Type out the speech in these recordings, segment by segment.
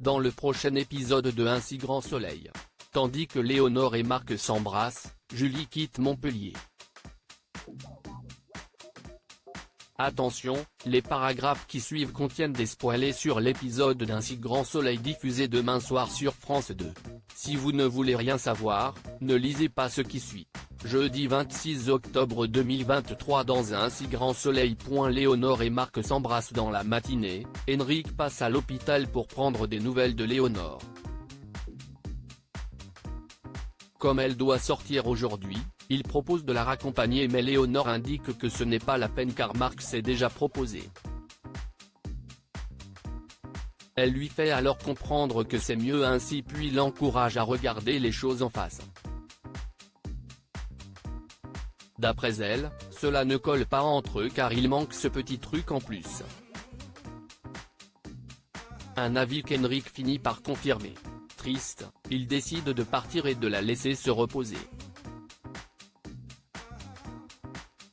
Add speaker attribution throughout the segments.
Speaker 1: dans le prochain épisode de Un si grand soleil. Tandis que Léonore et Marc s'embrassent, Julie quitte Montpellier. Attention, les paragraphes qui suivent contiennent des spoilers sur l'épisode d'Un si grand soleil diffusé demain soir sur France 2. Si vous ne voulez rien savoir, ne lisez pas ce qui suit. Jeudi 26 octobre 2023 dans Un si grand soleil. Léonore et Marc s'embrassent dans la matinée, Henrik passe à l'hôpital pour prendre des nouvelles de Léonore. Comme elle doit sortir aujourd'hui, il propose de la raccompagner mais Léonore indique que ce n'est pas la peine car Marc s'est déjà proposé. Elle lui fait alors comprendre que c'est mieux ainsi puis l'encourage à regarder les choses en face. D'après elle, cela ne colle pas entre eux car il manque ce petit truc en plus. Un avis qu'Henrik finit par confirmer. Triste, il décide de partir et de la laisser se reposer.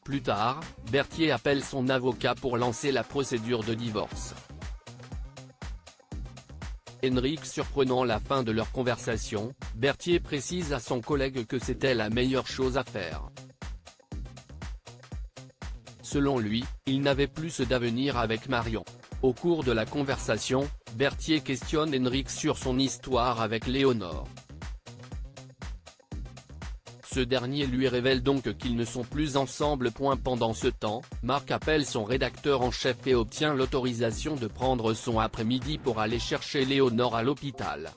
Speaker 1: Plus tard, Berthier appelle son avocat pour lancer la procédure de divorce. Henrik surprenant la fin de leur conversation, Berthier précise à son collègue que c'était la meilleure chose à faire. Selon lui, il n'avait plus d'avenir avec Marion. Au cours de la conversation, Berthier questionne Henrik sur son histoire avec Léonore. Ce dernier lui révèle donc qu'ils ne sont plus ensemble. Pendant ce temps, Marc appelle son rédacteur en chef et obtient l'autorisation de prendre son après-midi pour aller chercher Léonore à l'hôpital.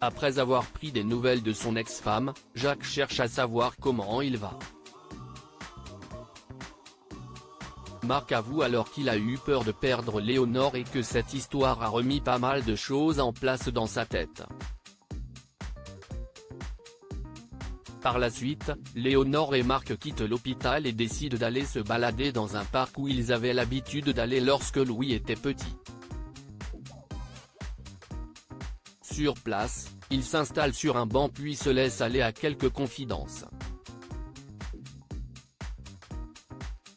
Speaker 1: Après avoir pris des nouvelles de son ex-femme, Jacques cherche à savoir comment il va. Marc avoue alors qu'il a eu peur de perdre Léonore et que cette histoire a remis pas mal de choses en place dans sa tête. Par la suite, Léonore et Marc quittent l'hôpital et décident d'aller se balader dans un parc où ils avaient l'habitude d'aller lorsque Louis était petit. Sur place, ils s'installent sur un banc puis se laissent aller à quelques confidences.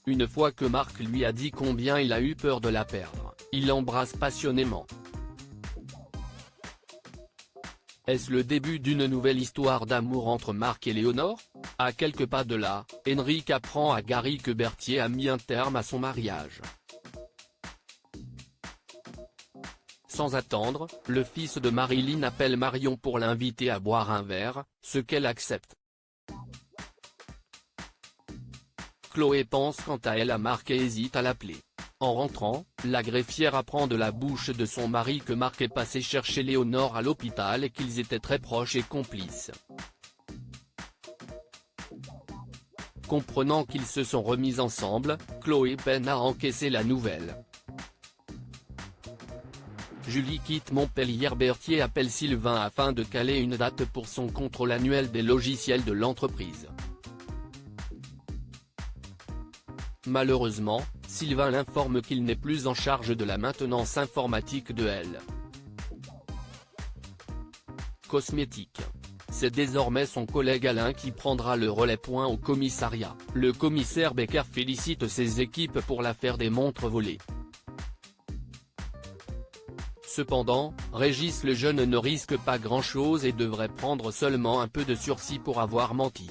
Speaker 1: Une fois que Marc lui a dit combien il a eu peur de la perdre, il l'embrasse passionnément. Est-ce le début d'une nouvelle histoire d'amour entre Marc et Léonore? À quelques pas de là, Henrik apprend à Gary que Berthier a mis un terme à son mariage. Sans attendre, le fils de Marilyn appelle Marion pour l'inviter à boire un verre, ce qu'elle accepte. Chloé pense quant à elle à Marc et hésite à l'appeler. En rentrant, la greffière apprend de la bouche de son mari que Marc est passé chercher Léonore à l'hôpital et qu'ils étaient très proches et complices. Comprenant qu'ils se sont remis ensemble, Chloé peine à encaisser la nouvelle. Julie quitte Montpellier. Berthier appelle Sylvain afin de caler une date pour son contrôle annuel des logiciels de l'entreprise. Malheureusement, Sylvain l'informe qu'il n'est plus en charge de la maintenance informatique de Elle. Cosmétique. C'est désormais son collègue Alain qui prendra le relais. Au commissariat, le commissaire Becker félicite ses équipes pour l'affaire des montres volées. Cependant, Régis le jeune ne risque pas grand-chose et devrait prendre seulement un peu de sursis pour avoir menti.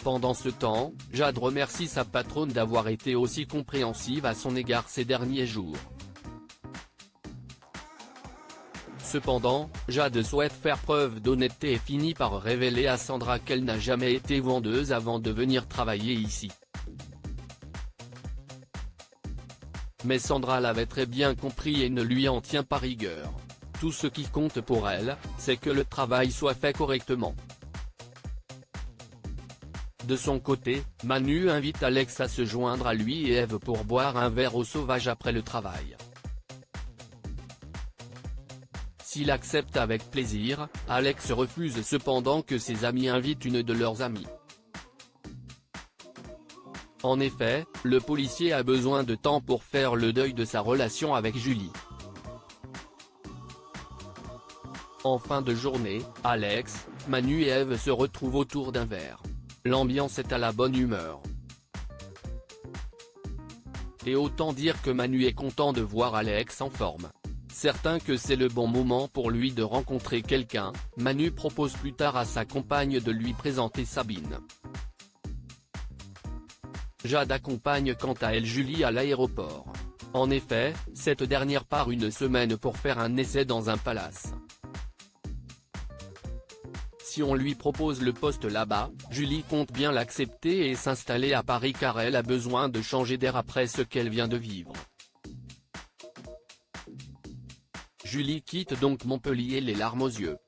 Speaker 1: Pendant ce temps, Jade remercie sa patronne d'avoir été aussi compréhensive à son égard ces derniers jours. Cependant, Jade souhaite faire preuve d'honnêteté et finit par révéler à Sandra qu'elle n'a jamais été vendeuse avant de venir travailler ici. Mais Sandra l'avait très bien compris et ne lui en tient pas rigueur. Tout ce qui compte pour elle, c'est que le travail soit fait correctement. De son côté, Manu invite Alex à se joindre à lui et Eve pour boire un verre au sauvage après le travail. S'il accepte avec plaisir, Alex refuse cependant que ses amis invitent une de leurs amies. En effet, le policier a besoin de temps pour faire le deuil de sa relation avec Julie. En fin de journée, Alex, Manu et Eve se retrouvent autour d'un verre. L'ambiance est à la bonne humeur. Et autant dire que Manu est content de voir Alex en forme. Certain que c'est le bon moment pour lui de rencontrer quelqu'un, Manu propose plus tard à sa compagne de lui présenter Sabine. Jade accompagne quant à elle Julie à l'aéroport. En effet, cette dernière part une semaine pour faire un essai dans un palace. Si on lui propose le poste là-bas, Julie compte bien l'accepter et s'installer à Paris car elle a besoin de changer d'air après ce qu'elle vient de vivre. Julie quitte donc Montpellier les larmes aux yeux.